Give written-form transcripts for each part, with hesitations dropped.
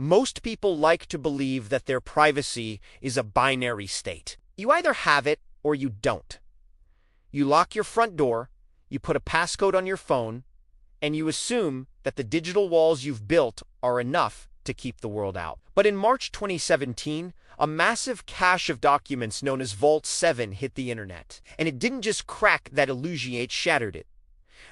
Most people like to believe that their privacy is a binary state. You either have it or you don't. You lock your front door, you put a passcode on your phone, and you assume that the digital walls you've built are enough to keep the world out. But in March 2017, a massive cache of documents known as Vault 7 hit the internet. And it didn't just crack that illusion, it shattered it.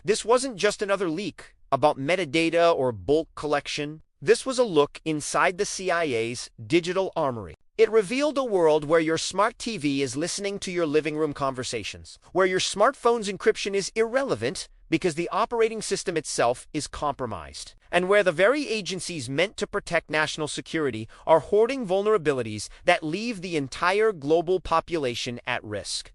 This wasn't just another leak about metadata or bulk collection. This was a look inside the CIA's digital armory. It revealed a world where your smart TV is listening to your living room conversations, where your smartphone's encryption is irrelevant because the operating system itself is compromised, and where the very agencies meant to protect national security are hoarding vulnerabilities that leave the entire global population at risk.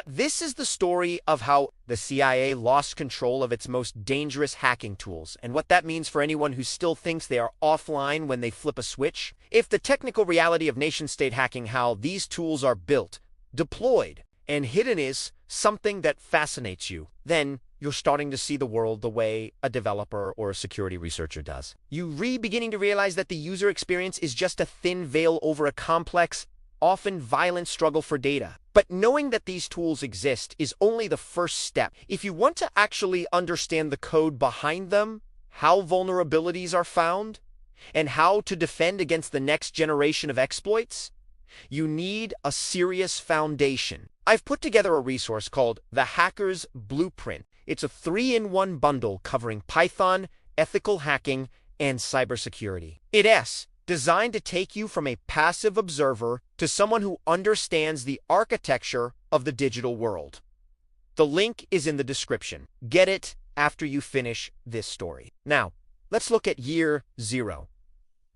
This is the story of how the CIA lost control of its most dangerous hacking tools, and what that means for anyone who still thinks they are offline when they flip a switch. If the technical reality of nation-state hacking, how these tools are built, deployed, and hidden is something that fascinates you, then you're starting to see the world the way a developer or a security researcher does. You're beginning to realize that the user experience is just a thin veil over a complex, often violent struggle for data. But knowing that these tools exist is only the first step. If you want to actually understand the code behind them, how vulnerabilities are found, and how to defend against the next generation of exploits, you need a serious foundation. I've put together a resource called The Hacker's Blueprint. It's a 3-in-1 bundle covering Python, ethical hacking, and cybersecurity. It's designed to take you from a passive observer to someone who understands the architecture of the digital world. The link is in the description. Get it after you finish this story. Now, let's look at Year Zero.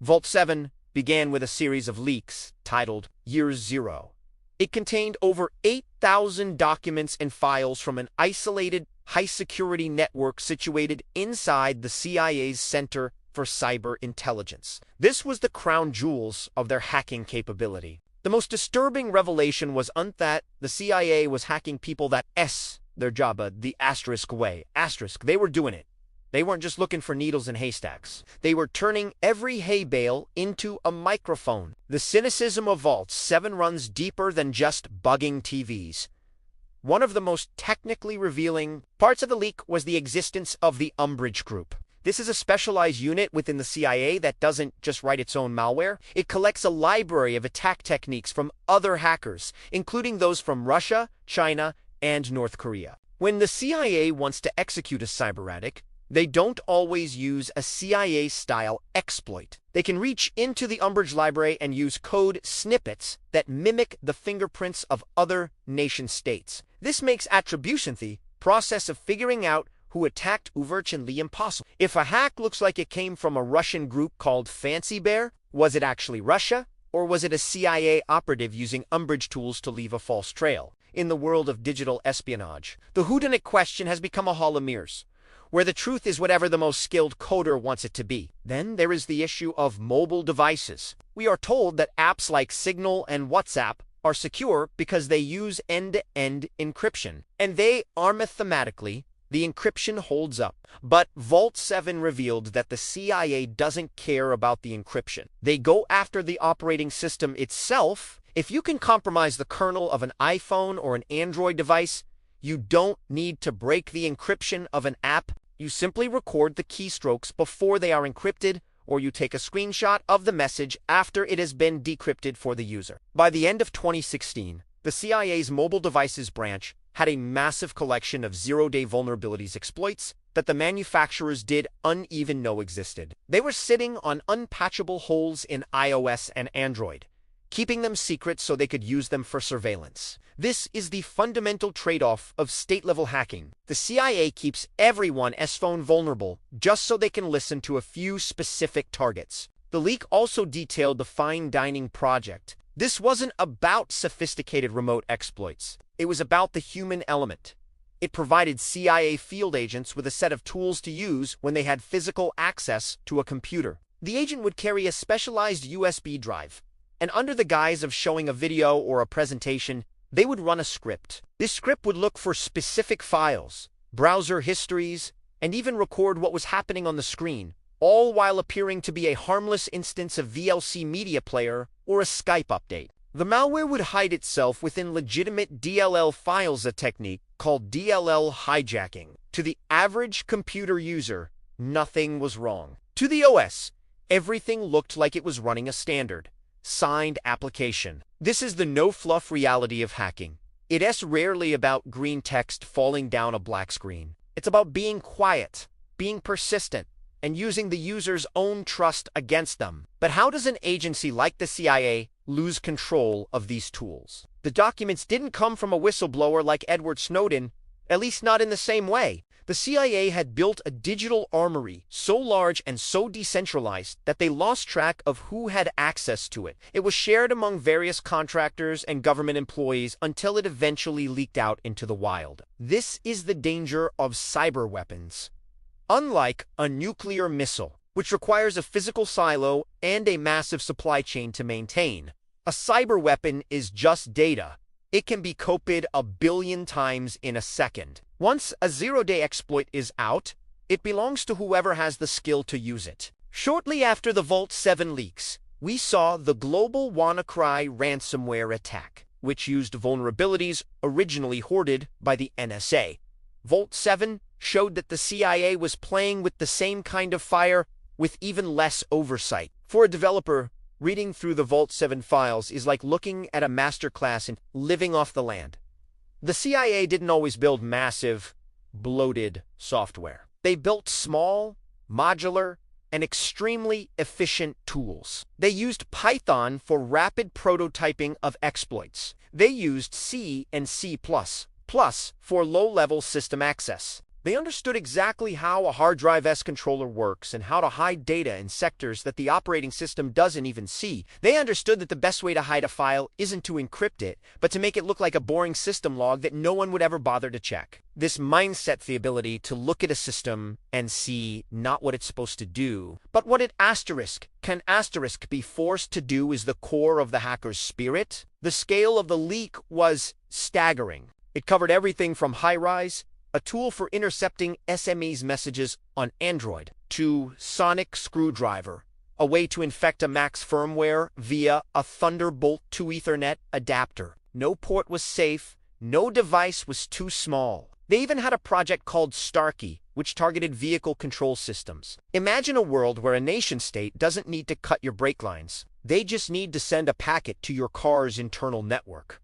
Vault 7 began with a series of leaks titled Year Zero. It contained over 8,000 documents and files from an isolated, high-security network situated inside the CIA's Center for Cyber Intelligence. This was the crown jewels of their hacking capability. The most disturbing revelation was that the CIA was hacking people that their job the asterisk way. They were doing it. They weren't just looking for needles in haystacks. They were turning every hay bale into a microphone. The cynicism of Vault 7 runs deeper than just bugging TVs. One of the most technically revealing parts of the leak was the existence of the Umbrage Group. This is a specialized unit within the CIA that doesn't just write its own malware. It collects a library of attack techniques from other hackers, including those from Russia, China, and North Korea. When the CIA wants to execute a cyber attack, they don't always use a CIA-style exploit. They can reach into the Umbrage library and use code snippets that mimic the fingerprints of other nation-states. This makes attribution the process of figuring out who attacked virtually impossible. If a hack looks like it came from a Russian group called Fancy Bear, was it actually Russia, or was it a CIA operative using Umbrage tools to leave a false trail? In the world of digital espionage, the whodunit question has become a hall of mirrors, where the truth is whatever the most skilled coder wants it to be. Then there is the issue of mobile devices. We are told that apps like Signal and WhatsApp are secure because they use end-to-end encryption, and they are mathematically the encryption holds up. But Vault 7 revealed that the CIA doesn't care about the encryption. They go after the operating system itself. If you can compromise the kernel of an iPhone or an Android device, you don't need to break the encryption of an app. You simply record the keystrokes before they are encrypted, or you take a screenshot of the message after it has been decrypted for the user. By the end of 2016, the CIA's mobile devices branch had a massive collection of zero-day vulnerabilities exploits that the manufacturers didn't even know existed. They were sitting on unpatchable holes in iOS and Android, keeping them secret so they could use them for surveillance. This is the fundamental trade-off of state-level hacking. The CIA keeps everyone's phone vulnerable just so they can listen to a few specific targets. The leak also detailed the Fine Dining project. This wasn't about sophisticated remote exploits. It was about the human element. It provided CIA field agents with a set of tools to use when they had physical access to a computer. The agent would carry a specialized USB drive, and under the guise of showing a video or a presentation, they would run a script. This script would look for specific files, browser histories, and even record what was happening on the screen, all while appearing to be a harmless instance of VLC media player or a Skype update. The malware would hide itself within legitimate DLL files, a technique called DLL hijacking. To the average computer user, nothing was wrong. To the OS, everything looked like it was running a standard, signed application. This is the no-fluff reality of hacking. It's rarely about green text falling down a black screen. It's about being quiet, being persistent, and using the user's own trust against them. But how does an agency like the CIA lose control of these tools? The documents didn't come from a whistleblower like Edward Snowden, at least not in the same way. The CIA had built a digital armory so large and so decentralized that they lost track of who had access to it. It was shared among various contractors and government employees until it eventually leaked out into the wild. This is the danger of cyber weapons. Unlike a nuclear missile, which requires a physical silo and a massive supply chain to maintain, a cyber weapon is just data. It can be copied 1 billion times in a second. Once a zero-day exploit is out, it belongs to whoever has the skill to use it. Shortly after the Vault 7 leaks, we saw the global WannaCry ransomware attack, which used vulnerabilities originally hoarded by the NSA. Vault 7 showed that the CIA was playing with the same kind of fire with even less oversight. For a developer, reading through the Vault 7 files is like looking at a masterclass in living off the land. The CIA didn't always build massive, bloated software. They built small, modular, and extremely efficient tools. They used Python for rapid prototyping of exploits. They used C and C++ for low-level system access. They understood exactly how a hard drive S controller works and how to hide data in sectors that the operating system doesn't even see. They understood that the best way to hide a file isn't to encrypt it, but to make it look like a boring system log that no one would ever bother to check. This mindset, the ability to look at a system and see not what it's supposed to do, but what it can be forced to do, is the core of the hacker's spirit. The scale of the leak was staggering. It covered everything from Highrise, a tool for intercepting SMS messages on Android, to Sonic Screwdriver, a way to infect a Mac's firmware via a Thunderbolt 2 Ethernet adapter. No port was safe, no device was too small. They even had a project called Starkey, which targeted vehicle control systems. Imagine a world where a nation-state doesn't need to cut your brake lines. They just need to send a packet to your car's internal network.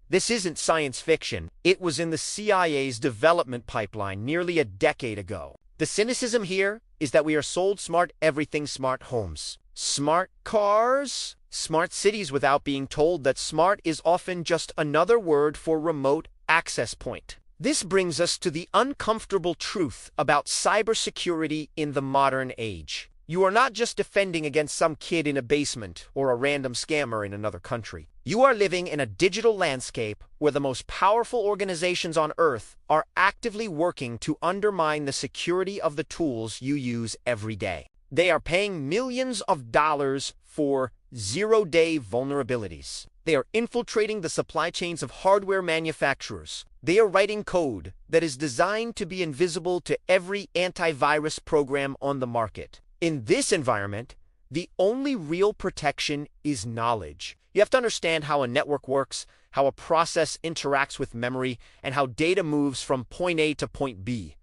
This isn't science fiction. It was in the CIA's development pipeline nearly a decade ago. The cynicism here is that we are sold smart everything, smart homes, smart cars, smart cities, without being told that smart is often just another word for remote access point. This brings us to the uncomfortable truth about cybersecurity in the modern age. You are not just defending against some kid in a basement or a random scammer in another country. You are living in a digital landscape where the most powerful organizations on Earth are actively working to undermine the security of the tools you use every day. They are paying millions of dollars for zero-day vulnerabilities. They are infiltrating the supply chains of hardware manufacturers. They are writing code that is designed to be invisible to every antivirus program on the market. In this environment, the only real protection is knowledge. You have to understand how a network works, how a process interacts with memory, and how data moves from point A to point B.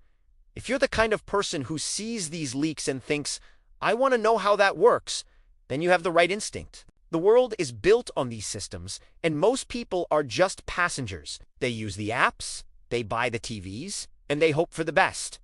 If you're the kind of person who sees these leaks and thinks, I want to know how that works, then you have the right instinct. The world is built on these systems, and most people are just passengers. They use the apps, they buy the TVs, and they hope for the best.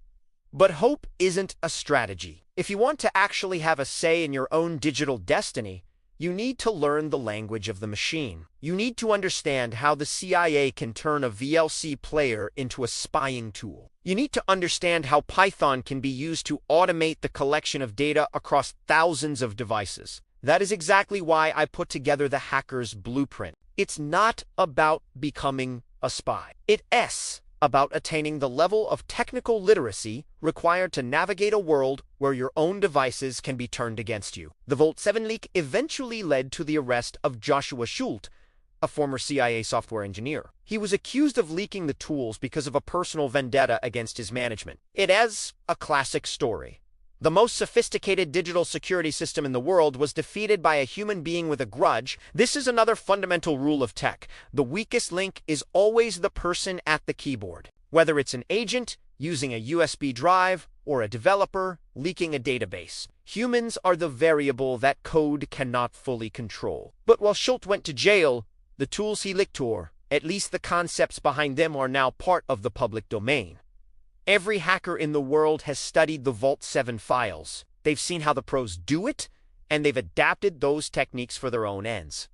But hope isn't a strategy. If you want to actually have a say in your own digital destiny, you need to learn the language of the machine. You need to understand how the CIA can turn a VLC player into a spying tool. You need to understand how Python can be used to automate the collection of data across thousands of devices. That is exactly why I put together the hacker's blueprint. It's not about becoming a spy. It's about attaining the level of technical literacy required to navigate a world where your own devices can be turned against you. The Vault 7 leak eventually led to the arrest of Joshua Schult, a former CIA software engineer. He was accused of leaking the tools because of a personal vendetta against his management. It is a classic story. The most sophisticated digital security system in the world was defeated by a human being with a grudge. This is another fundamental rule of tech. The weakest link is always the person at the keyboard. Whether it's an agent using a USB drive or a developer leaking a database, humans are the variable that code cannot fully control. But while Schultz went to jail, the tools he licked, or at least the concepts behind them, are now part of the public domain. Every hacker in the world has studied the Vault 7 files. They've seen how the pros do it, and they've adapted those techniques for their own ends.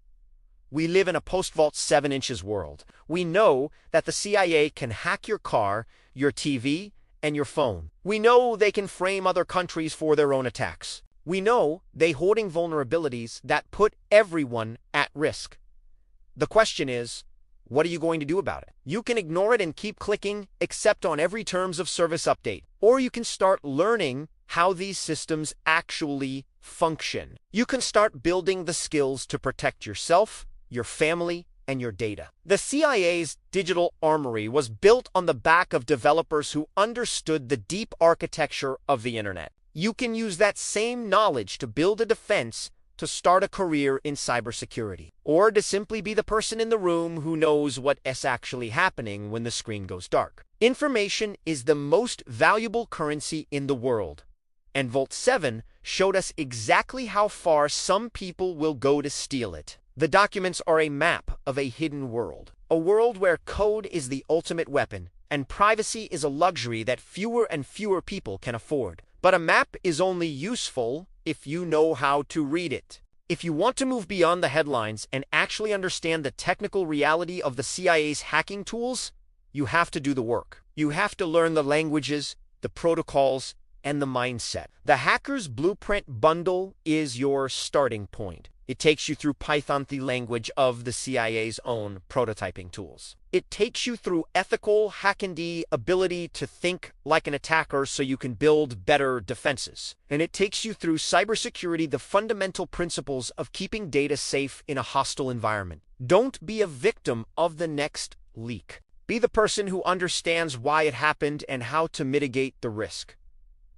We live in a post-Vault 7 inches world. We know that the CIA can hack your car, your TV, and your phone. We know they can frame other countries for their own attacks. We know they're hoarding vulnerabilities that put everyone at risk. The question is, what are you going to do about it? You can ignore it and keep clicking accept on every terms of service update, or you can start learning how these systems actually function. You can start building the skills to protect yourself, your family, and your data. The CIA's digital armory was built on the back of developers who understood the deep architecture of the internet. You can use that same knowledge to build a defense, to start a career in cybersecurity, or to simply be the person in the room who knows what is actually happening when the screen goes dark. Information is the most valuable currency in the world, and Vault 7 showed us exactly how far some people will go to steal it. The documents are a map of a hidden world, a world where code is the ultimate weapon, and privacy is a luxury that fewer and fewer people can afford. But a map is only useful if you know how to read it. If you want to move beyond the headlines and actually understand the technical reality of the CIA's hacking tools, you have to do the work. You have to learn the languages, the protocols, and the mindset. The Hacker's Blueprint bundle is your starting point. It takes you through Python, the language of the CIA's own prototyping tools. It takes you through ethical hackandi ability to think like an attacker so you can build better defenses. And it takes you through cybersecurity, the fundamental principles of keeping data safe in a hostile environment. Don't be a victim of the next leak. Be the person who understands why it happened and how to mitigate the risk.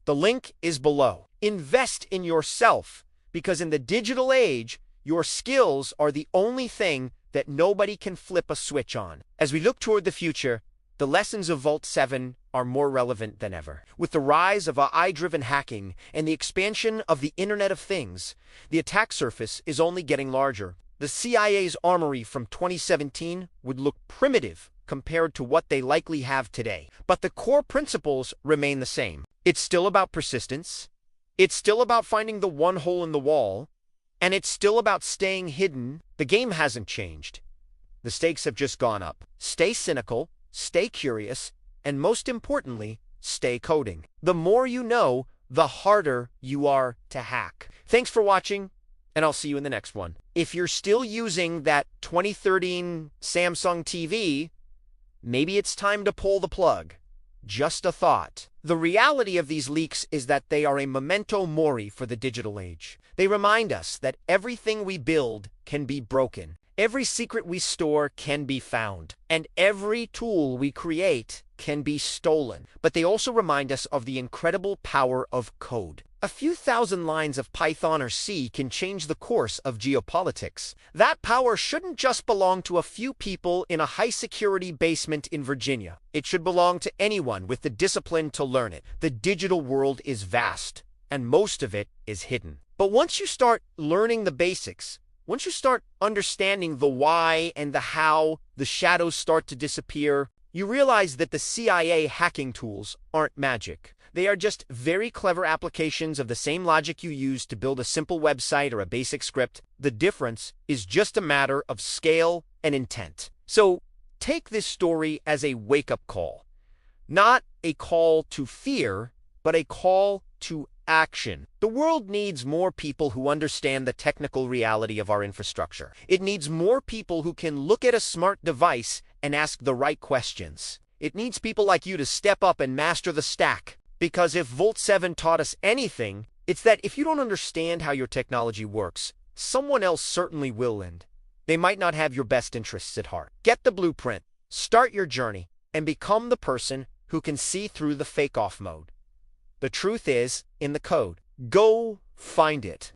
The link is below. Invest in yourself, because in the digital age, your skills are the only thing that nobody can flip a switch on. As we look toward the future, the lessons of Vault 7 are more relevant than ever. With the rise of AI-driven hacking and the expansion of the Internet of Things, the attack surface is only getting larger. The CIA's armory from 2017 would look primitive compared to what they likely have today. But the core principles remain the same. It's still about persistence. It's still about finding the one hole in the wall, and it's still about staying hidden. The game hasn't changed. The stakes have just gone up. Stay cynical, stay curious, and most importantly, stay coding. The more you know, the harder you are to hack. Thanks for watching, and I'll see you in the next one. If you're still using that 2013 Samsung TV, maybe it's time to pull the plug. Just a thought. The reality of these leaks is that they are a memento mori for the digital age. They remind us that everything we build can be broken, every secret we store can be found, and every tool we create can be stolen. But they also remind us of the incredible power of code. A few thousand lines of Python or C can change the course of geopolitics. That power shouldn't just belong to a few people in a high-security basement in Virginia. It should belong to anyone with the discipline to learn it. The digital world is vast, and most of it is hidden. But once you start learning the basics, once you start understanding the why and the how, the shadows start to disappear, you realize that the CIA hacking tools aren't magic. They are just very clever applications of the same logic you use to build a simple website or a basic script. The difference is just a matter of scale and intent. So take this story as a wake-up call. Not a call to fear, but a call to action. The world needs more people who understand the technical reality of our infrastructure. It needs more people who can look at a smart device and ask the right questions. It needs people like you to step up and master the stack. Because if Vault 7 taught us anything, it's that if you don't understand how your technology works, someone else certainly will, and they might not have your best interests at heart. Get the blueprint, start your journey, and become the person who can see through the fake-off mode. The truth is in the code. Go find it.